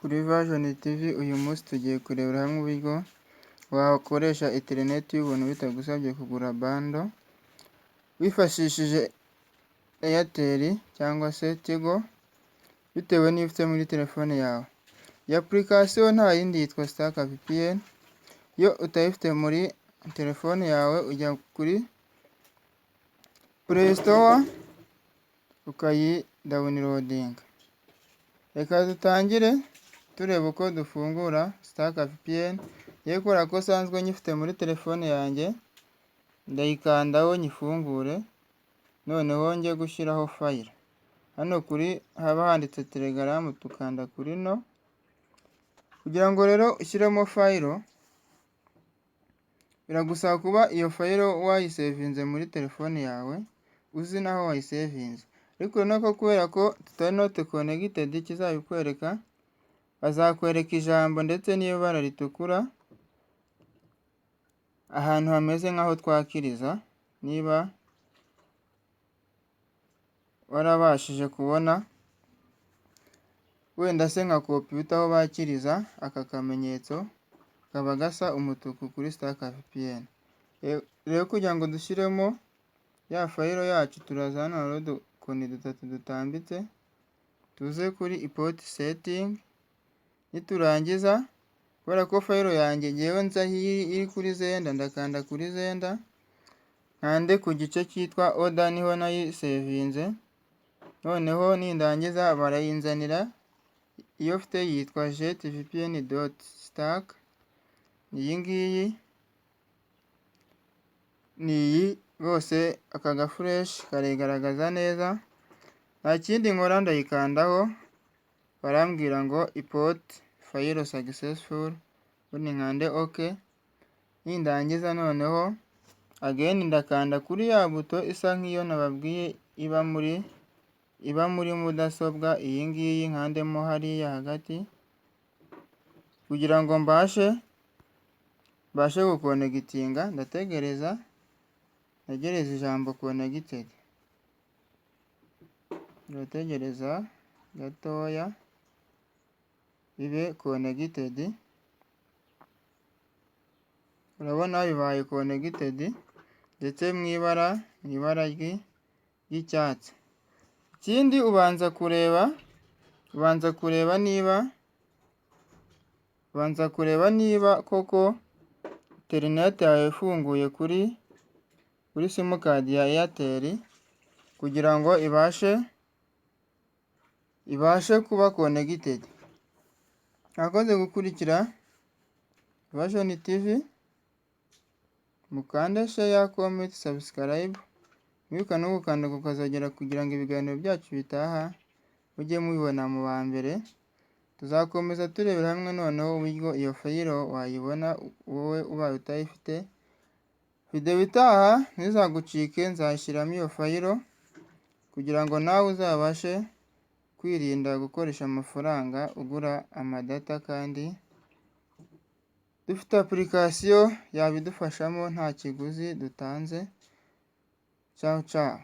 Kuri Vision TV uyu munsi tugiye kurebera hamwe uburyo wakoresha interineti y'ubuntu bitagusabye kugura bando wifashishije Airtel cyangwa se Tigo bitewe n'iyo ufite muri telefone yawe. Iyi application nta yindi yitwa Stark VPN. Iyo utayifite muri telefone yawe ujya kuri Play Store ukayidawunirodinga. Reka dutangire tureba uko dufungura Stark VPN. Ye kubera ko sanzwe nyifite muri telefone yanjye, ndayikandaho nyifungure, noneho njye gushyiraho file. Hano kuri haba handitse Telegram tukanda kuri no. Kugira ngo rero ushyiremo file biragusaba kuba iyo file wayisevinze muri telefone yawe, uzi naho wayisevinze. Ariko nako kubera ko tutari not connected kizabikwereka, bazakwereka ijambo ndetse n'ibara ritukura ahantu hameze nk'aho twakiriza, niba warabashije kubona wenda se nka computer aho bakiriza aka kamenyetso kaba gasa umutuku kuri Stark VPN. Rero kugira ngo dushyiremo ya file yacu turaza hano hari udukoni dutatu dutambitse, tuze kuri import setting. Niturangiza kubera ko file yanjye ngewe nza iri kuri Zenda, ndakanda kuri Zenda, nkande ku gice cyitwa order niho nayisevinze. Noneho nindangiza barayinzanira, iyo ufite yitwa jetvpn.stark. Iyi ngiyi niyi rwose, aka gafresh karegaragaza neza. Nta kindi nkora, ndayikandaho barambwira ngo import file successful, ubundi nkande OK. Nindangiza noneho again ndakanda kuri ya buto isa nk'iyo nababwiye iba muri mudasobwa. Iyi ngiyi nkandemo hariya hagati kugira ngo mbashe gukonegitinga. Ndategereza, ntegereza ijambo connected, ndategereza gatoya bibe connected. Urabona bibaye connected ndetse mu ibara ry'icyatsi. Ikindi ubanza kureba niba koko interineti yawe ifunguye kuri simukadi ya Airtel kugira ngo ibashe kuba connected. Mwakoze gukurikira Vision TV, mukande share, comment, subscribe. Mwibuka no gukanda kukazogera kugira ngo ibiganiro byacu bitaha mujye mubibona mu ba mbere. Tuzakomeza turebera hamwe noneho uburyo iyo file wayibona wowe ubaye utayifite. Video itaha ntizagucike, nzashyiramo iyo file kugira ngo nawe uzabashe kwirinda gukoresha amafaranga ugura amadata, kandi dufite application yabidufashamo nta kiguzi dutanze. Ciao ciao.